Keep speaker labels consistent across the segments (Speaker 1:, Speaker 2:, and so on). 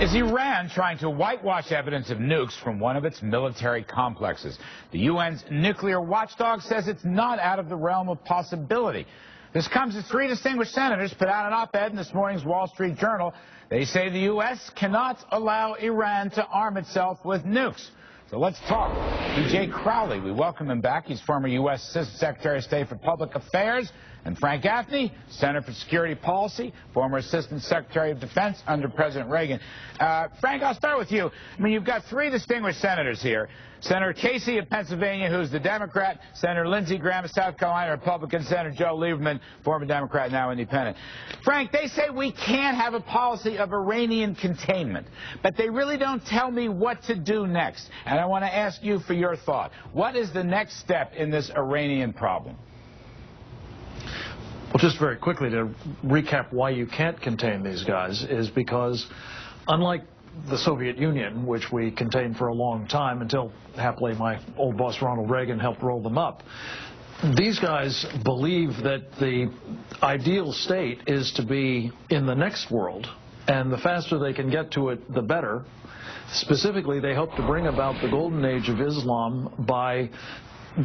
Speaker 1: Is Iran trying to whitewash evidence of nukes from one of its military complexes? The UN's nuclear watchdog says it's not out of the realm of possibility. This comes as three distinguished senators put out an op-ed in this morning's Wall Street Journal. They say the U.S. cannot allow Iran to arm itself with nukes. So let's talk. P.J. Crowley, we welcome him back. He's former U.S. Assistant Secretary of State for Public Affairs. And Frank Gaffney, Center for Security Policy, former Assistant Secretary of Defense under President Reagan. Frank, I'll start with you. I mean, you've got three distinguished senators here. Senator Casey of Pennsylvania, who's the Democrat, Senator Lindsey Graham of South Carolina, Republican, Senator Joe Lieberman, former Democrat, now independent. Frank, they say we can't have a policy of Iranian containment, but they really don't tell me what to do next. And I want to ask you for your thought. What is the next step in this Iranian problem?
Speaker 2: Well, just very quickly to recap why you can't contain these guys is because, unlike the Soviet Union, which we contained for a long time until, happily, my old boss Ronald Reagan helped roll them up, these guys believe that the ideal state is to be in the next world, and the faster they can get to it, the better. Specifically, they hope to bring about the golden age of Islam by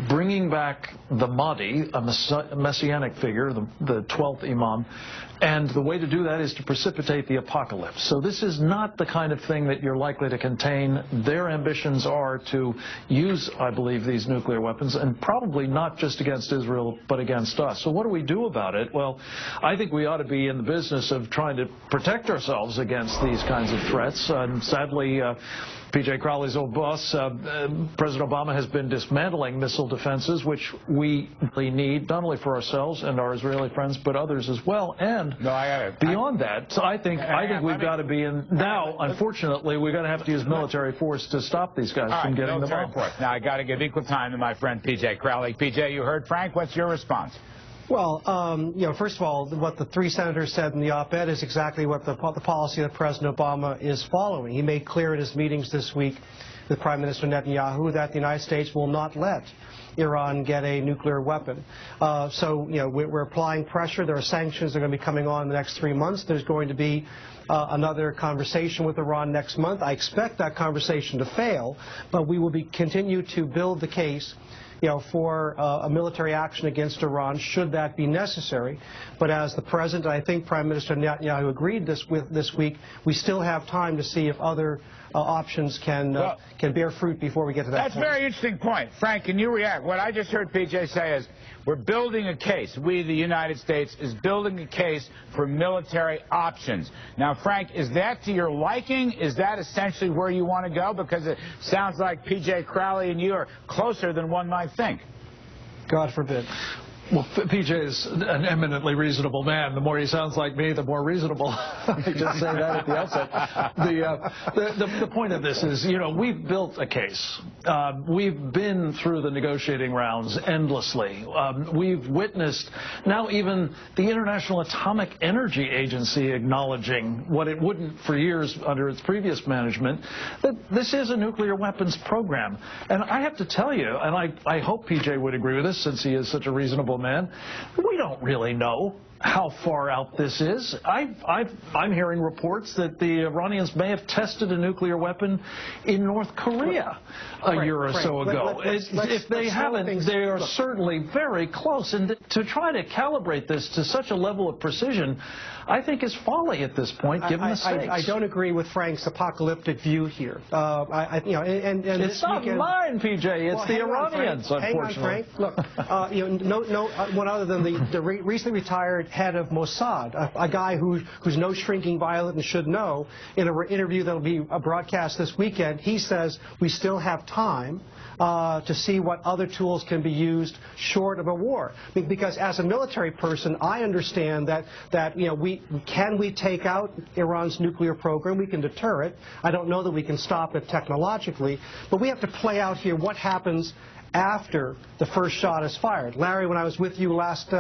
Speaker 2: bringing back the Mahdi, a messianic figure, the 12th Imam, and the way to do that is to precipitate the apocalypse. So this is not the kind of thing that you're likely to contain. Their ambitions are to use, I believe, these nuclear weapons, and probably not just against Israel, but against us. So what do we do about it? Well, I think we ought to be in the business of trying to protect ourselves against these kinds of threats. And sadly, P.J. Crowley's old boss, President Obama, has been dismantling missile defenses, which we really need, not only for ourselves and our Israeli friends, but others as well. And beyond that, so I think we've got to be in now. Unfortunately, we're going to have to use military force to stop these guys from getting the bomb.
Speaker 1: Now I got to give equal time to my friend P.J. Crowley. P.J., you heard Frank. What's your response?
Speaker 3: Well, first of all, what the three senators said in the op-ed is exactly what the policy that President Obama is following. He made clear in his meetings this week with Prime Minister Netanyahu that the United States will not let Iran get a nuclear weapon. We're applying pressure. There are sanctions that are going to be coming on in the next 3 months. There's going to be another conversation with Iran next month. I expect that conversation to fail, but we will continue to build the case for a military action against Iran, should that be necessary. But as the President, I think Prime Minister Netanyahu agreed this week, we still have time to see if other options can bear fruit before we get to that point.
Speaker 1: That's a very interesting point. Frank, can you react? What I just heard PJ say is we're building a case. We, the United States, is building a case for military options. Now, Frank, is that to your liking? Is that essentially where you want to go? Because it sounds like P.J. Crowley and you are closer than one might think.
Speaker 3: God forbid.
Speaker 2: Well, P.J. is an eminently reasonable man. The more he sounds like me, the more reasonable. I just say that at the outset. The point of this is, we've built a case. We've been through the negotiating rounds endlessly. We've witnessed now even the International Atomic Energy Agency acknowledging what it wouldn't for years under its previous management, that this is a nuclear weapons program. And I have to tell you, and I hope P.J. would agree with this since he is such a reasonable man, we don't really know how far out this is. I'm hearing reports that the Iranians may have tested a nuclear weapon in North Korea a year or so ago. If they haven't, they are certainly very close. And to try to calibrate this to such a level of precision, I think is folly at this point, given the stakes.
Speaker 3: I don't agree with Frank's apocalyptic view here.
Speaker 2: It's not mine, PJ. It's the Iranians, unfortunately.
Speaker 3: Hang on, Frank. Look, no one other than the recently retired head of Mossad, a guy who's no shrinking violet and should know, in an interview that will be broadcast this weekend, he says we still have time to see what other tools can be used short of a war. Because as a military person, I understand that we take out Iran's nuclear program, we can deter it. I don't know that we can stop it technologically, but we have to play out here what happens after the first shot is fired. Larry, when I was with you last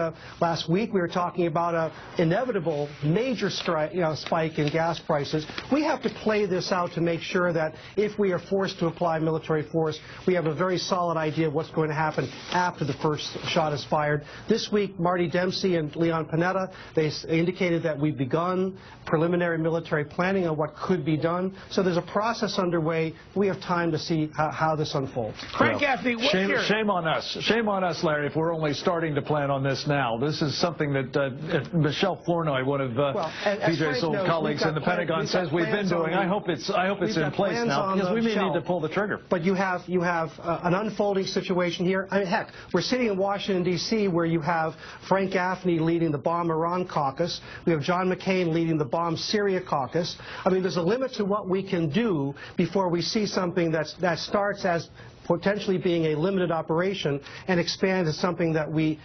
Speaker 3: week, we were talking about an inevitable major spike in gas prices. We have to play this out to make sure that if we are forced to apply military force, we have a very solid idea of what's going to happen after the first shot is fired. This week, Marty Dempsey and Leon Panetta, they indicated that we've begun preliminary military planning on what could be done. So there's a process underway. We have time to see how this unfolds.
Speaker 1: Frank Gaffney,
Speaker 2: shame on us. Shame on us, Larry, if we're only starting to plan on this now. This is something that Michelle Flournoy, one of PJ's old colleagues in the Pentagon, says we've been doing. I hope it's in place now, because we may need to pull the trigger.
Speaker 3: But you have an unfolding situation here. I mean, heck, we're sitting in Washington, D.C., where you have Frank Gaffney leading the Bomb Iran caucus. We have John McCain leading the Bomb Syria caucus. I mean, there's a limit to what we can do before we see something that starts as potentially being a limited operation and expands to something that we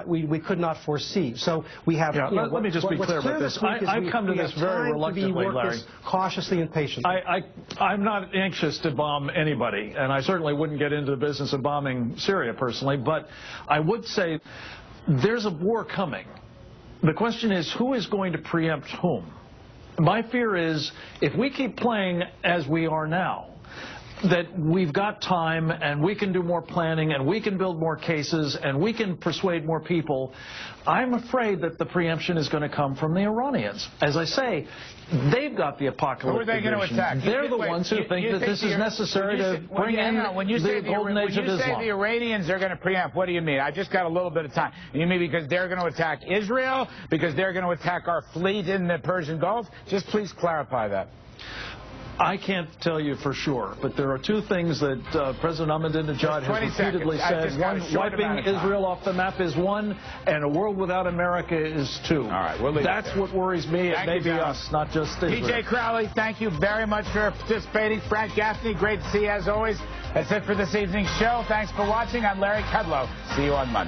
Speaker 3: we could not foresee. So we have.
Speaker 2: Let me just be clear about this. I've come to this very reluctantly, Larry.
Speaker 3: Cautiously and patiently.
Speaker 2: I'm not anxious to bomb anybody, and I certainly wouldn't get into the business of bombing Syria personally. But I would say there's a war coming. The question is, who is going to preempt whom? My fear is, if we keep playing as we are now, that we've got time and we can do more planning and we can build more cases and we can persuade more people. I'm afraid that the preemption is going to come from the Iranians. As I say, they've got the apocalyptic
Speaker 1: Who are they going to attack?
Speaker 2: They're the ones who think that this is necessary to bring in the golden age of Islam. When you say the Iranians
Speaker 1: are going to preempt, what do you mean? I just got a little bit of time. You mean because they're going to attack Israel? Because they're going to attack our fleet in the Persian Gulf? Just please clarify that.
Speaker 2: I can't tell you for sure, but there are two things that President Ahmadinejad has repeatedly said. One, wiping Israel off the map is one, and a world without America is two. All right, we'll leave That's what worries me. It may be us, not just Israel.
Speaker 1: PJ Crowley, thank you very much for participating. Frank Gaffney, great to see you as always. That's it for this evening's show. Thanks for watching. I'm Larry Kudlow. See you on Monday.